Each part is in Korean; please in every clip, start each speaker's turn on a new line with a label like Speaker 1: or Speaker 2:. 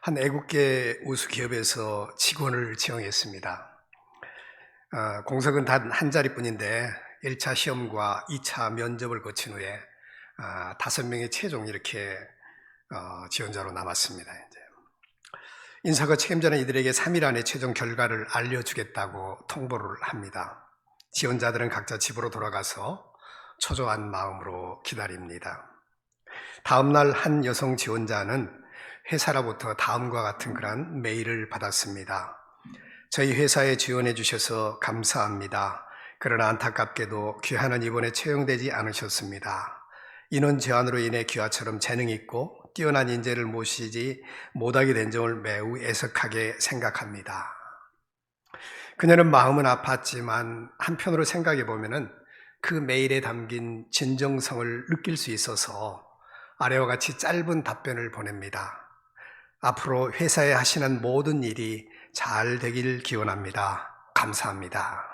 Speaker 1: 한 애국계 우수 기업에서 직원을 지원했습니다. 공석은 단 한 자리뿐인데 1차 시험과 2차 면접을 거친 후에 5명의 최종 이렇게 지원자로 남았습니다. 인사가 책임자는 이들에게 3일 안에 최종 결과를 알려주겠다고 통보를 합니다. 지원자들은 각자 집으로 돌아가서 초조한 마음으로 기다립니다. 다음 날 한 여성 지원자는 회사로부터 다음과 같은 그런 메일을 받았습니다. 저희 회사에 지원해 주셔서 감사합니다. 그러나 안타깝게도 귀하는 이번에 채용되지 않으셨습니다. 인원 제한으로 인해 귀하처럼 재능 있고 뛰어난 인재를 모시지 못하게 된 점을 매우 애석하게 생각합니다. 그녀는 마음은 아팠지만 한편으로 생각해 보면은 그 메일에 담긴 진정성을 느낄 수 있어서 아래와 같이 짧은 답변을 보냅니다. 앞으로 회사에 하시는 모든 일이 잘 되길 기원합니다. 감사합니다.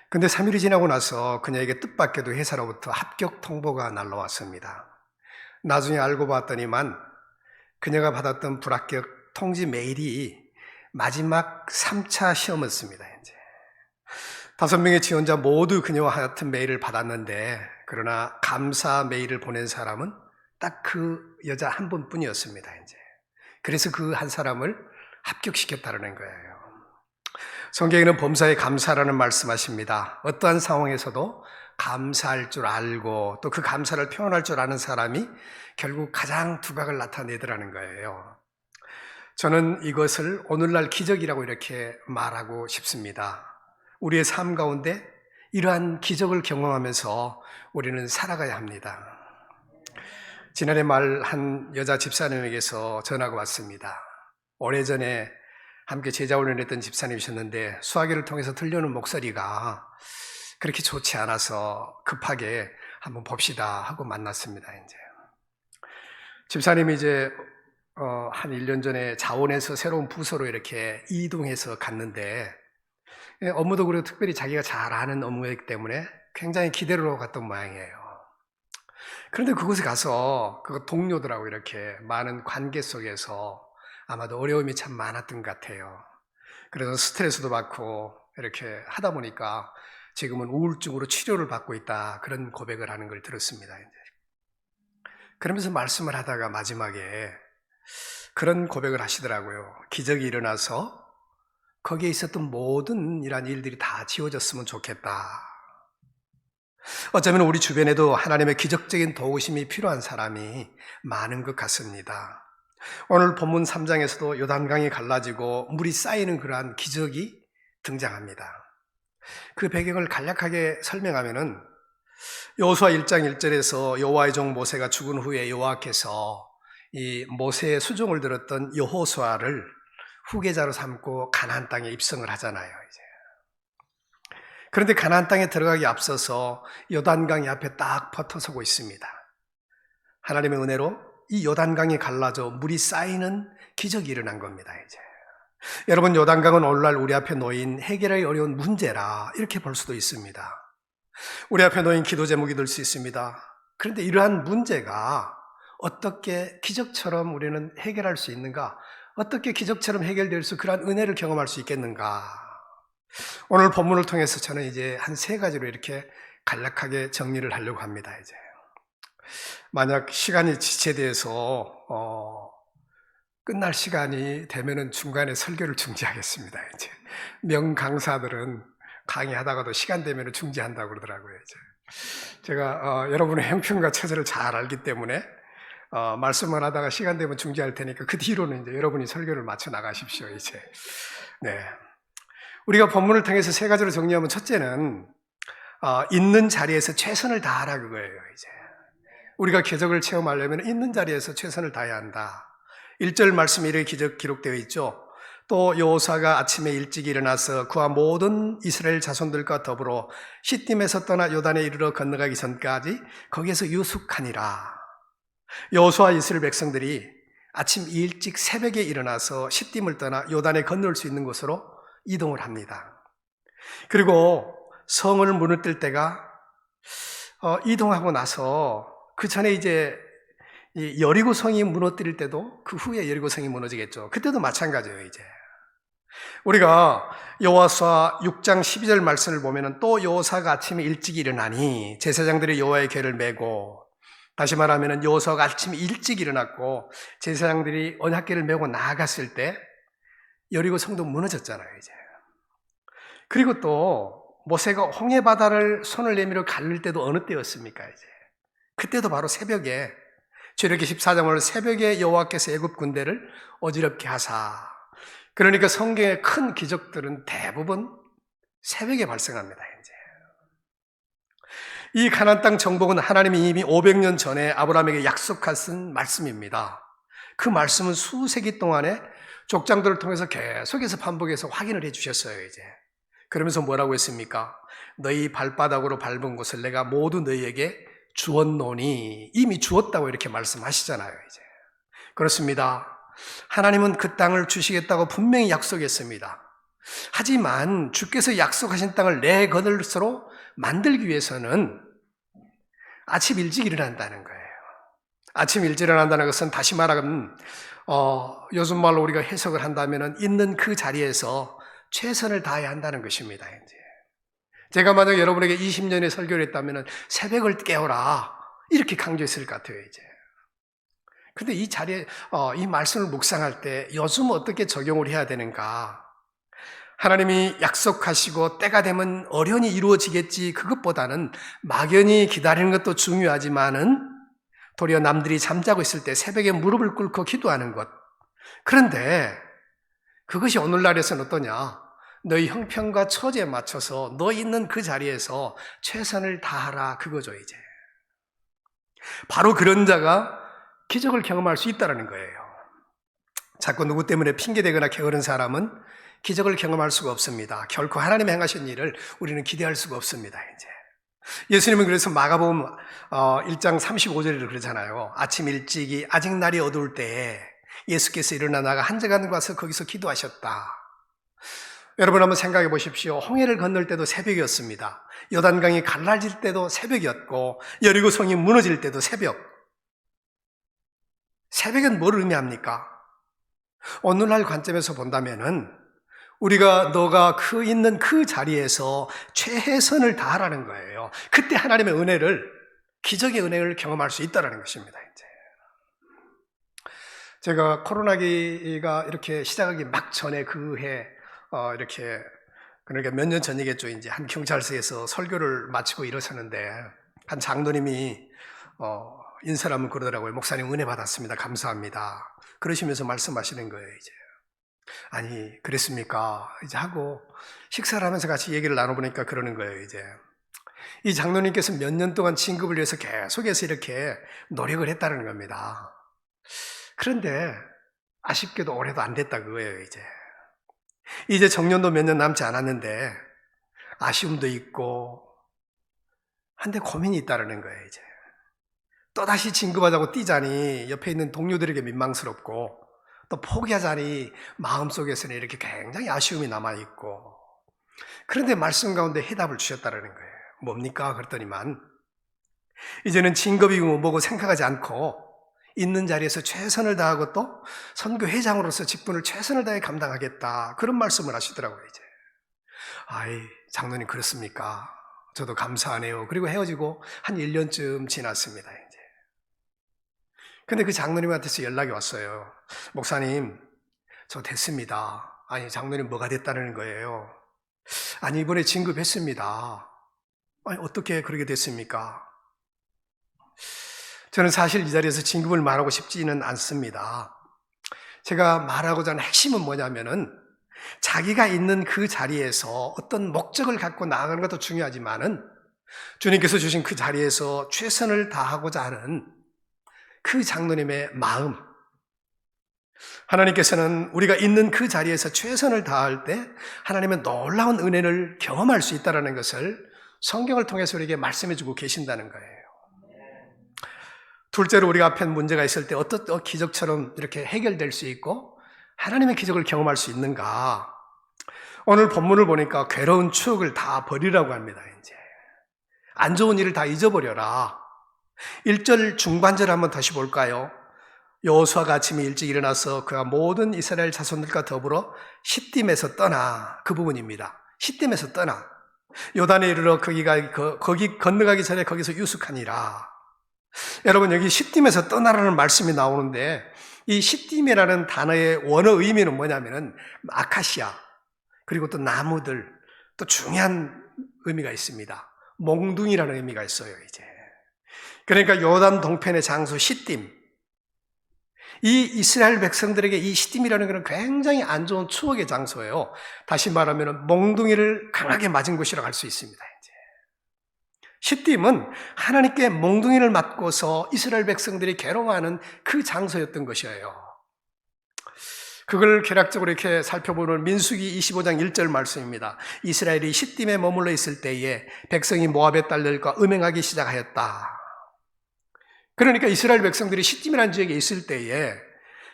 Speaker 1: 근데 3일이 지나고 나서 그녀에게 뜻밖에도 회사로부터 합격 통보가 날라왔습니다. 나중에 알고 봤더니만 그녀가 받았던 불합격 통지 메일이 마지막 3차 시험이었습니다. 5명의 지원자 모두 그녀와 같은 메일을 받았는데, 그러나 감사 메일을 보낸 사람은 딱 그 여자 한 분뿐이었습니다. 그래서 그 한 사람을 합격시켰다는 거예요. 성경에는 범사에 감사라는 말씀하십니다. 어떠한 상황에서도 감사할 줄 알고 또 그 감사를 표현할 줄 아는 사람이 결국 가장 두각을 나타내더라는 거예요. 저는 이것을 오늘날 기적이라고 이렇게 말하고 싶습니다. 우리의 삶 가운데 이러한 기적을 경험하면서 우리는 살아가야 합니다. 지난해 말 한 여자 집사님에게서 전화가 왔습니다. 오래전에 함께 제자훈련했던 집사님이셨는데 수화기를 통해서 들려오는 목소리가 그렇게 좋지 않아서 급하게 한번 봅시다 하고 만났습니다. 집사님이 한 1년 전에 자원에서 새로운 부서로 이렇게 이동해서 갔는데, 업무도 그리고 특별히 자기가 잘 아는 업무이기 때문에 굉장히 기대를 하고 갔던 모양이에요. 그런데 그곳에 가서 그 동료들하고 이렇게 많은 관계 속에서 아마도 어려움이 참 많았던 것 같아요. 그래서 스트레스도 받고 이렇게 하다 보니까 지금은 우울증으로 치료를 받고 있다, 그런 고백을 하는 걸 들었습니다. 그러면서 말씀을 하다가 마지막에 그런 고백을 하시더라고요. 기적이 일어나서 거기에 있었던 모든 이러한 일들이 다 지워졌으면 좋겠다. 어쩌면 우리 주변에도 하나님의 기적적인 도우심이 필요한 사람이 많은 것 같습니다. 오늘 본문 3장에서도 요단강이 갈라지고 물이 쌓이는 그러한 기적이 등장합니다. 그 배경을 간략하게 설명하면은 여호수아 1장 1절에서 여호와의 종 모세가 죽은 후에 여호와께서 이 모세의 수종을 들었던 여호수아를 후계자로 삼고 가나안 땅에 입성을 하잖아요. 그런데 가나안 땅에 들어가기 앞서서 요단강이 앞에 딱 붙어서고 있습니다. 하나님의 은혜로 이 요단강이 갈라져 물이 쌓이는 기적이 일어난 겁니다. 여러분, 요단강은 오늘날 우리 앞에 놓인 해결하기 어려운 문제라 이렇게 볼 수도 있습니다. 우리 앞에 놓인 기도 제목이 될 수 있습니다. 그런데 이러한 문제가 어떻게 기적처럼 우리는 해결할 수 있는가? 어떻게 기적처럼 해결될 수, 그러한 은혜를 경험할 수 있겠는가? 오늘 본문을 통해서 저는 한 3가지로 이렇게 간략하게 정리를 하려고 합니다. 만약 시간이 지체돼서 끝날 시간이 되면은 중간에 설교를 중지하겠습니다. 명강사들은 강의하다가도 시간 되면 중지한다고 그러더라고요. 제가 여러분의 형편과 처지를 잘 알기 때문에 말씀을 하다가 시간 되면 중지할 테니까 그 뒤로는 여러분이 설교를 마쳐 나가십시오. 네. 우리가 본문을 통해서 3가지로 정리하면, 첫째는 있는 자리에서 최선을 다하라, 그거예요. 우리가 기적을 체험하려면 있는 자리에서 최선을 다해야 한다. 1절 말씀에 이렇게 기록되어 있죠. 또 여호수아가 아침에 일찍 일어나서 그와 모든 이스라엘 자손들과 더불어 시딤에서 떠나 요단에 이르러 건너가기 전까지 거기에서 유숙하니라. 여호수아 이스라엘 백성들이 아침 일찍 새벽에 일어나서 시딤을 떠나 요단에 건널 수 있는 곳으로 이동을 합니다. 그리고 성을 무너뜨릴 때가 이동하고 나서 그 전에 이 여리고성이 무너뜨릴 때도 그 후에 여리고성이 무너지겠죠. 그때도 마찬가지예요. 이제 우리가 여호와서 6장 12절 말씀을 보면은 또 여호사가 아침에 일찍 일어나니 제사장들이 여호와의 궤를 메고, 다시 말하면은 여호사가 아침에 일찍 일어났고 제사장들이 언약궤를 메고 나아갔을 때 여리고 성도 무너졌잖아요. 이제 그리고 또 모세가 홍해 바다를 손을 내밀어 가를 때도 어느 때였습니까? 이제 그때도 바로 새벽에, 출애굽기 14장을 새벽에 여호와께서 애굽 군대를 어지럽게 하사. 그러니까 성경의 큰 기적들은 대부분 새벽에 발생합니다. 이제 이 가나안 땅 정복은 하나님이 이미 500년 전에 아브라함에게 약속하신 말씀입니다. 그 말씀은 수세기 동안에 족장들을 통해서 계속해서 반복해서 확인을 해 주셨어요. 이제 그러면서 뭐라고 했습니까? 너희 발바닥으로 밟은 곳을 내가 모두 너희에게 주었노니, 이미 주었다고 이렇게 말씀하시잖아요. 이제 그렇습니다. 하나님은 그 땅을 주시겠다고 분명히 약속했습니다. 하지만 주께서 약속하신 땅을 내 것으로 만들기 위해서는 아침 일찍 일어난다는 거예요. 아침 일찍 일어난다는 것은 다시 말하면 요즘 말로 우리가 해석을 한다면 있는 그 자리에서 최선을 다해야 한다는 것입니다. 이제 제가 만약 여러분에게 20년의 설교를 했다면 새벽을 깨워라 이렇게 강조했을 것 같아요. 이제 근데 이 자리에 이 말씀을 묵상할 때 요즘 어떻게 적용을 해야 되는가? 하나님이 약속하시고 때가 되면 어련히 이루어지겠지, 그것보다는 막연히 기다리는 것도 중요하지만은 도리어 남들이 잠자고 있을 때 새벽에 무릎을 꿇고 기도하는 것, 그런데 그것이 오늘날에서는 어떠냐? 너희 형편과 처지에 맞춰서 너 있는 그 자리에서 최선을 다하라, 그거죠. 이제 바로 그런 자가 기적을 경험할 수 있다는 거예요. 자꾸 누구 때문에 핑계대거나 게으른 사람은 기적을 경험할 수가 없습니다. 결코 하나님이 행하신 일을 우리는 기대할 수가 없습니다. 이제 예수님은 그래서 마가복음 1장 35절에 그러잖아요. 아침 일찍이 아직 날이 어두울 때에 예수께서 일어나 나가 한적한 곳에 거기서 기도하셨다. 여러분 한번 생각해 보십시오. 홍해를 건널 때도 새벽이었습니다. 요단강이 갈라질 때도 새벽이었고 여리고성이 무너질 때도 새벽. 새벽은 뭘 의미합니까? 오늘날 관점에서 본다면은 우리가 너가 그 있는 그 자리에서 최선을 다하라는 거예요. 그때 하나님의 은혜를, 기적의 은혜를 경험할 수 있다는 것입니다. 이제 제가 코로나기가 이렇게 시작하기 막 전에 그 해 이렇게, 그러니까 몇 년 전이겠죠. 이제 한 경찰서에서 설교를 마치고 일어서는데 한 장로님이 인사를 하면 그러더라고요. 목사님 은혜 받았습니다. 감사합니다. 그러시면서 말씀하시는 거예요. 이제 아니 그랬습니까? 이제 하고 식사를 하면서 같이 얘기를 나눠보니까 그러는 거예요. 이제 이 장로님께서 몇 년 동안 진급을 위해서 계속해서 이렇게 노력을 했다는 겁니다. 그런데 아쉽게도 올해도 안 됐다 그거예요. 이제 정년도 몇 년 남지 않았는데 아쉬움도 있고 한데 고민이 있다는 거예요. 이제 또다시 진급하자고 뛰자니 옆에 있는 동료들에게 민망스럽고, 또 포기하자니 마음속에서는 이렇게 굉장히 아쉬움이 남아있고, 그런데 말씀 가운데 해답을 주셨다는 거예요. 뭡니까? 그랬더니만 이제는 진급이고 뭐고 생각하지 않고 있는 자리에서 최선을 다하고 또 선교회장으로서 직분을 최선을 다해 감당하겠다, 그런 말씀을 하시더라고요. 이제 아이 장로님 그렇습니까? 저도 감사하네요. 그리고 헤어지고 한 1년쯤 지났습니다. 이제 근데 그 장로님한테서 연락이 왔어요. 목사님 저 됐습니다. 아니 장로님 뭐가 됐다는 거예요? 아니 이번에 진급했습니다. 아니 어떻게 그렇게 됐습니까? 저는 사실 이 자리에서 진급을 말하고 싶지는 않습니다. 제가 말하고자 하는 핵심은 뭐냐면은 자기가 있는 그 자리에서 어떤 목적을 갖고 나아가는 것도 중요하지만은 주님께서 주신 그 자리에서 최선을 다하고자 하는 그 장로님의 마음, 하나님께서는 우리가 있는 그 자리에서 최선을 다할 때 하나님의 놀라운 은혜를 경험할 수 있다는 것을 성경을 통해서 우리에게 말씀해 주고 계신다는 거예요. 둘째로 우리가 앞에 문제가 있을 때 어떤 기적처럼 이렇게 해결될 수 있고 하나님의 기적을 경험할 수 있는가? 오늘 본문을 보니까 괴로운 추억을 다 버리라고 합니다. 이제 안 좋은 일을 다 잊어버려라. 1절 중반절 한번 다시 볼까요? 여호수아가 아침에 일찍 일어나서 그가 모든 이스라엘 자손들과 더불어 시딤에서 떠나, 그 부분입니다. 시딤에서 떠나 요단에 이르러 거기 건너가기 전에 거기서 유숙하니라. 여러분, 여기 시딤에서 떠나라는 말씀이 나오는데, 이 시딤이라는 단어의 원어 의미는 뭐냐면은 아카시아, 그리고 또 나무들, 또 중요한 의미가 있습니다. 몽둥이라는 의미가 있어요, 이제. 그러니까 요단 동편의 장소 시딤, 이 이스라엘 백성들에게 이 시딤이라는 것은 굉장히 안 좋은 추억의 장소예요. 다시 말하면 몽둥이를 강하게 맞은 곳이라고 할 수 있습니다. 이제. 시딤은 하나님께 몽둥이를 맞고서 이스라엘 백성들이 괴로워하는 그 장소였던 것이에요. 그걸 개략적으로 이렇게 살펴보는 민수기 25장 1절 말씀입니다. 이스라엘이 시딤에 머물러 있을 때에 백성이 모압의 딸들과 음행하기 시작하였다. 그러니까 이스라엘 백성들이 시딤이라는 지역에 있을 때에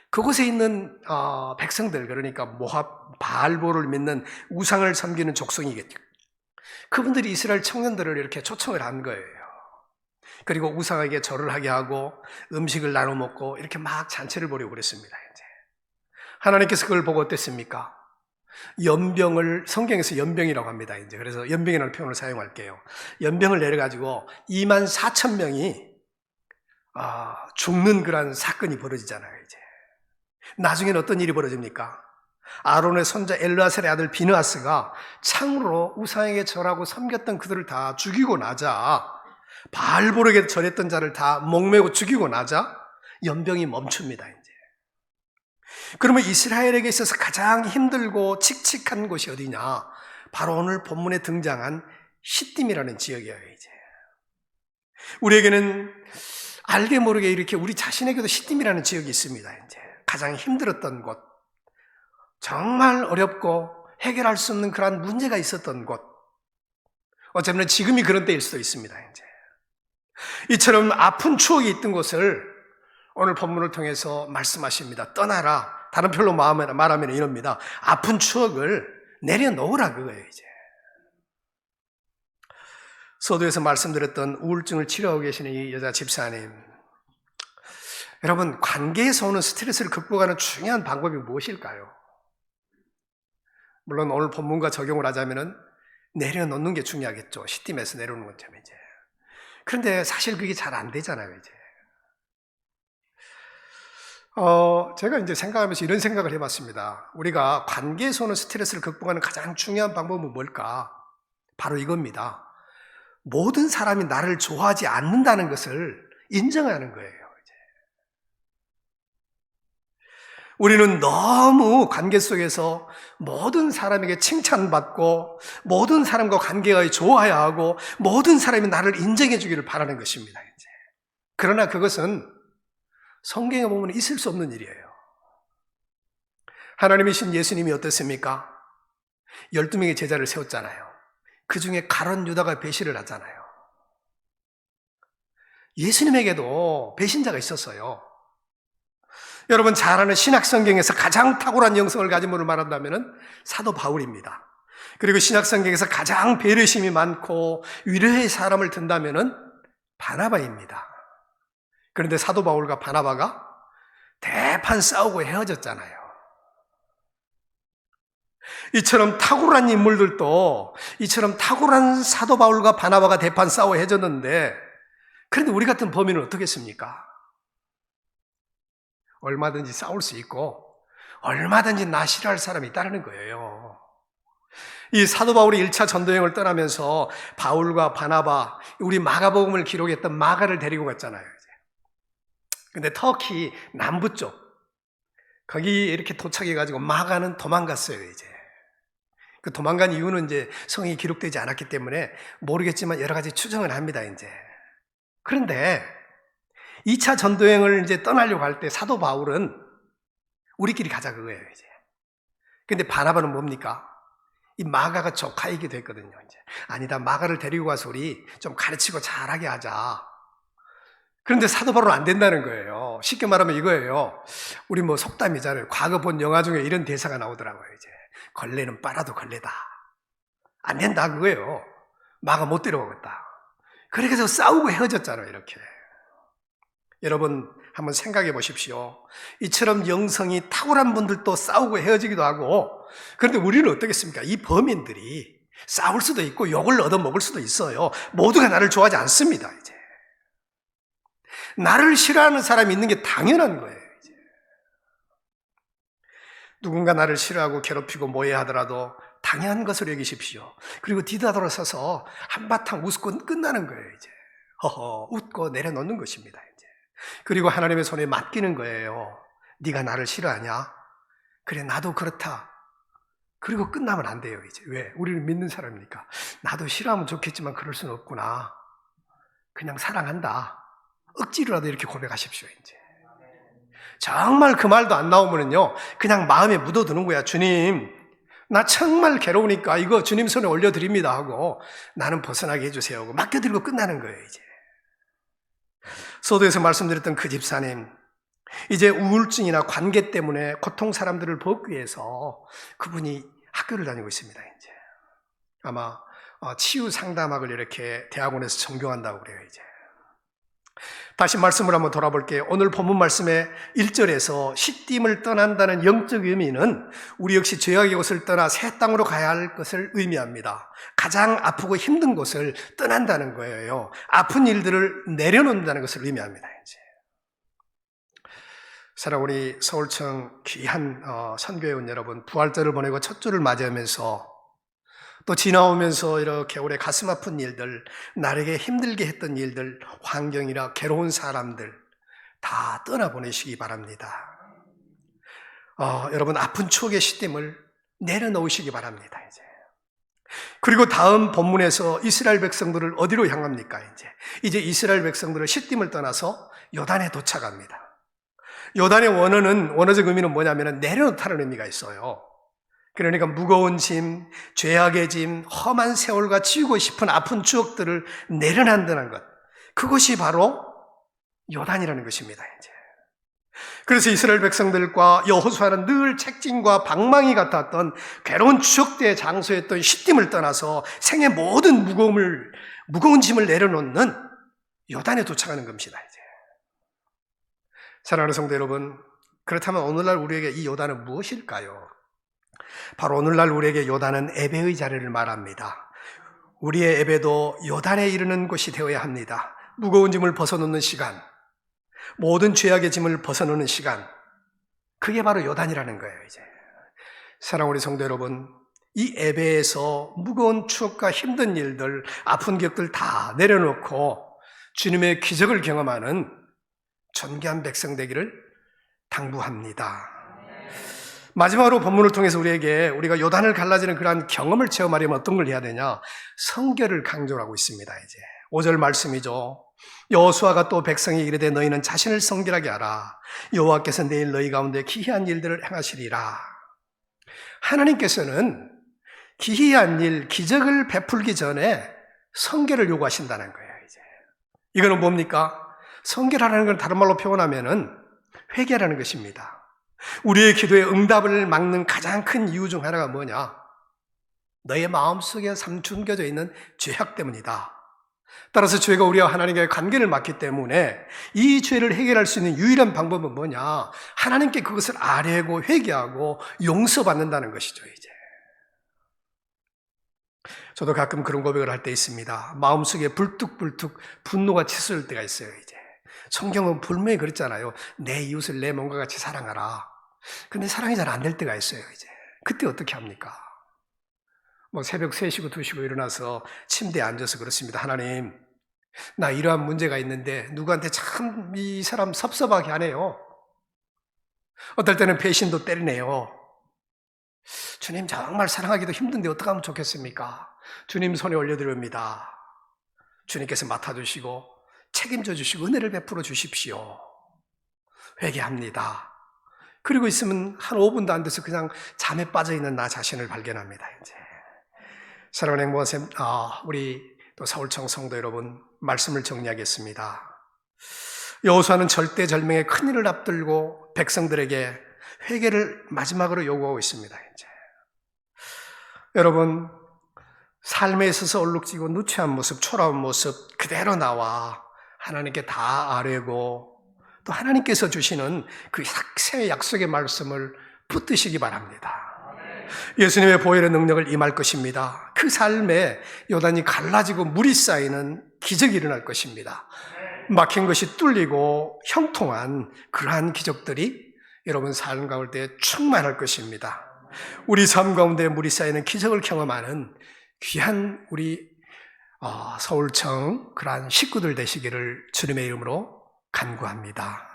Speaker 1: 그곳에 있는 백성들, 그러니까 모압 바알보를 믿는 우상을 섬기는 족속이겠죠. 그분들이 이스라엘 청년들을 이렇게 초청을 한 거예요. 그리고 우상에게 절을 하게 하고 음식을 나눠 먹고 이렇게 막 잔치를 벌이고 그랬습니다. 이제. 하나님께서 그걸 보고 어땠습니까? 연병을, 성경에서 연병이라고 합니다. 이제. 그래서 연병이라는 표현을 사용할게요. 연병을 내려가지고 24,000명이 죽는 그런 사건이 벌어지잖아요, 이제. 나중에는 어떤 일이 벌어집니까? 아론의 손자 엘르아셀의 아들 비느하스가 창으로 우상에게 절하고 섬겼던 그들을 다 죽이고 나자, 바알보르에게 절했던 자를 다 목매고 죽이고 나자 연병이 멈춥니다, 이제. 그러면 이스라엘에게 있어서 가장 힘들고 칙칙한 곳이 어디냐? 바로 오늘 본문에 등장한 시딤이라는 지역이에요, 이제. 우리에게는 알게 모르게 이렇게 우리 자신에게도 시딤이라는 지역이 있습니다, 이제. 가장 힘들었던 곳, 정말 어렵고 해결할 수 없는 그러한 문제가 있었던 곳, 어쩌면 지금이 그런 때일 수도 있습니다, 이제. 이처럼 아픈 추억이 있던 곳을 오늘 본문을 통해서 말씀하십니다. 떠나라. 다른 표현로 말하면 이럽니다. 아픈 추억을 내려놓으라, 그거예요, 이제. 서두에서 말씀드렸던 우울증을 치료하고 계시는 이 여자 집사님, 여러분, 관계에서 오는 스트레스를 극복하는 중요한 방법이 무엇일까요? 물론 오늘 본문과 적용을 하자면은 내려놓는 게 중요하겠죠. 시딤에서 내려오는 것처럼 이제. 그런데 사실 그게 잘 안 되잖아요, 이제. 제가 이제 생각하면서 이런 생각을 해봤습니다. 우리가 관계에서 오는 스트레스를 극복하는 가장 중요한 방법은 뭘까? 바로 이겁니다. 모든 사람이 나를 좋아하지 않는다는 것을 인정하는 거예요. 우리는 너무 관계 속에서 모든 사람에게 칭찬받고 모든 사람과 관계가 좋아야 하고 모든 사람이 나를 인정해 주기를 바라는 것입니다, 이제. 그러나 그것은 성경에 보면 있을 수 없는 일이에요. 하나님이신 예수님이 어떻습니까? 12명의 제자를 세웠잖아요. 그 중에 가룟 유다가 배신을 하잖아요. 예수님에게도 배신자가 있었어요. 여러분 잘 아는 신약성경에서 가장 탁월한 영성을 가진 분을 말한다면 사도 바울입니다. 그리고 신약성경에서 가장 배려심이 많고 위로의 사람을 든다면 바나바입니다. 그런데 사도 바울과 바나바가 대판 싸우고 헤어졌잖아요. 이처럼 탁월한 인물들도 이처럼 탁월한 사도 바울과 바나바가 대판 싸워 헤어졌는데, 그런데 우리 같은 범인은 어떻겠습니까? 얼마든지 싸울 수 있고 얼마든지 나 싫어할 사람이 있다는 거예요. 이 사도 바울이 1차 전도여행을 떠나면서 바울과 바나바, 우리 마가복음을 기록했던 마가를 데리고 갔잖아요. 근데 터키 남부 쪽 거기 이렇게 도착해가지고 마가는 도망갔어요, 이제. 그 도망간 이유는 이제 성경이 기록되지 않았기 때문에 모르겠지만 여러 가지 추정을 합니다, 이제. 그런데 2차 전도여행을 이제 떠나려고 할 때 사도 바울은 우리끼리 가자 그거예요, 이제. 근데 바나바는 뭡니까? 이 마가가 조카이기도 했거든요, 이제. 아니다, 마가를 데리고 가서 우리 좀 가르치고 잘하게 하자. 그런데 사도 바울은 안 된다는 거예요. 쉽게 말하면 이거예요. 우리 뭐 속담이잖아요. 과거 본 영화 중에 이런 대사가 나오더라고요, 이제. 걸레는 빨아도 걸레다. 안 된다 그거예요. 마가 못 데려오겠다. 그래서 싸우고 헤어졌잖아요, 이렇게. 여러분 한번 생각해 보십시오. 이처럼 영성이 탁월한 분들도 싸우고 헤어지기도 하고, 그런데 우리는 어떻겠습니까? 이 범인들이 싸울 수도 있고 욕을 얻어먹을 수도 있어요. 모두가 나를 좋아하지 않습니다. 이제 나를 싫어하는 사람이 있는 게 당연한 거예요. 이제 누군가 나를 싫어하고 괴롭히고 모해하더라도 당연한 것으로 여기십시오. 그리고 뒤돌아서서 한바탕 웃고 끝나는 거예요. 이제 허허 웃고 내려놓는 것입니다. 이제 그리고 하나님의 손에 맡기는 거예요. 네가 나를 싫어하냐? 그래 나도 그렇다. 그리고 끝나면 안 돼요. 이제 왜? 우리를 믿는 사람이니까. 나도 싫어하면 좋겠지만 그럴 수는 없구나. 그냥 사랑한다. 억지로라도 이렇게 고백하십시오. 이제 정말 그 말도 안 나오면은요, 그냥 마음에 묻어두는 거야. 주님, 나 정말 괴로우니까 이거 주님 손에 올려드립니다 하고 나는 벗어나게 해주세요 하고 맡겨드리고 끝나는 거예요. 이제 서두에서 말씀드렸던 그 집사님, 이제 우울증이나 관계 때문에 고통 사람들을 돕기 위해서 그분이 학교를 다니고 있습니다. 이제 아마 치유 상담학을 이렇게 대학원에서 전공한다고 그래요. 이제 다시 말씀을 한번 돌아볼게요. 오늘 본문 말씀의 1절에서 시딤을 떠난다는 영적 의미는 우리 역시 죄악의 곳을 떠나 새 땅으로 가야 할 것을 의미합니다. 가장 아프고 힘든 곳을 떠난다는 거예요. 아픈 일들을 내려놓는다는 것을 의미합니다. 이제 사랑 우리 서울청 귀한 선교회원 여러분, 부활절을 보내고 첫 주를 맞이하면서 또 지나오면서 이렇게 올해 가슴 아픈 일들, 나에게 힘들게 했던 일들, 환경이나 괴로운 사람들 다 떠나보내시기 바랍니다. 여러분 아픈 추억의 시딤을 내려놓으시기 바랍니다. 그리고 다음 본문에서 이스라엘 백성들을 어디로 향합니까? 이제 이스라엘 백성들은 시딤을 떠나서 요단에 도착합니다. 요단의 원어적 의미는 뭐냐면 내려놓다는 의미가 있어요. 그러니까 무거운 짐, 죄악의 짐, 험한 세월과 지우고 싶은 아픈 추억들을 내려놓는다는 것, 그것이 바로 요단이라는 것입니다. 이제 그래서 이스라엘 백성들과 여호수아는 늘 책짐과 방망이 같았던 괴로운 추억대의 장소였던 시딤을 떠나서 생의 모든 무거운 짐을 내려놓는 요단에 도착하는 겁니다. 이제 사랑하는 성도 여러분, 그렇다면 오늘날 우리에게 이 요단은 무엇일까요? 바로 오늘날 우리에게 요단은 예배의 자리를 말합니다. 우리의 예배도 요단에 이르는 곳이 되어야 합니다. 무거운 짐을 벗어놓는 시간, 모든 죄악의 짐을 벗어놓는 시간, 그게 바로 요단이라는 거예요. 이제 사랑하는 우리 성도 여러분, 이 예배에서 무거운 추억과 힘든 일들, 아픈 기억들 다 내려놓고 주님의 기적을 경험하는 존귀한 백성 되기를 당부합니다. 마지막으로 본문을 통해서 우리가 요단을 갈라지는 그러한 경험을 체험하려면 어떤 걸 해야 되냐? 성결을 강조를 하고 있습니다. 이제 5절 말씀이죠. 여호수아가 또 백성이 이르되 너희는 자신을 성결하게 하라. 여호와께서 내일 너희 가운데 기이한 일들을 행하시리라. 하나님께서는 기이한 일, 기적을 베풀기 전에 성결을 요구하신다는 거예요. 이제 이거는 뭡니까? 성결하라는 건 다른 말로 표현하면은 회개라는 것입니다. 우리의 기도에 응답을 막는 가장 큰 이유 중 하나가 뭐냐? 너의 마음속에 삼춘겨져 있는 죄악 때문이다. 따라서 죄가 우리와 하나님과의 관계를 막기 때문에 이 죄를 해결할 수 있는 유일한 방법은 뭐냐? 하나님께 그것을 아뢰고 회개하고 용서받는다는 것이죠. 이제 저도 가끔 그런 고백을 할 때 있습니다. 마음속에 불뚝불뚝 분노가 치솟을 때가 있어요. 이제 성경은 분명히 그랬잖아요. 내 이웃을 내 몸과 같이 사랑하라. 근데 사랑이 잘 안 될 때가 있어요. 이제 그때 어떻게 합니까? 새벽 3시고 2시고 일어나서 침대에 앉아서 그렇습니다. 하나님, 나 이러한 문제가 있는데 누구한테 참 이 사람 섭섭하게 하네요. 어떨 때는 배신도 때리네요. 주님, 정말 사랑하기도 힘든데 어떻게 하면 좋겠습니까? 주님 손에 올려드립니다. 주님께서 맡아주시고 책임져 주시고 은혜를 베풀어 주십시오. 회개합니다. 그리고 있으면 한 5분도 안 돼서 그냥 잠에 빠져있는 나 자신을 발견합니다. 이제 사랑하는 행복한 우리 또 서울청 성도 여러분, 말씀을 정리하겠습니다. 여호수아는 절대절명의 큰일을 앞들고 백성들에게 회개를 마지막으로 요구하고 있습니다. 이제 여러분, 삶에 있어서 얼룩지고 누추한 모습, 초라한 모습 그대로 나와 하나님께 다 아뢰고 또 하나님께서 주시는 그 새 약속의 말씀을 붙드시기 바랍니다. 예수님의 보혈의 능력을 임할 것입니다. 그 삶에 요단이 갈라지고 물이 쌓이는 기적이 일어날 것입니다. 막힌 것이 뚫리고 형통한 그러한 기적들이 여러분 삶 가운데 충만할 것입니다. 우리 삶 가운데 물이 쌓이는 기적을 경험하는 귀한 우리 서울청 그러한 식구들 되시기를 주님의 이름으로 간구합니다.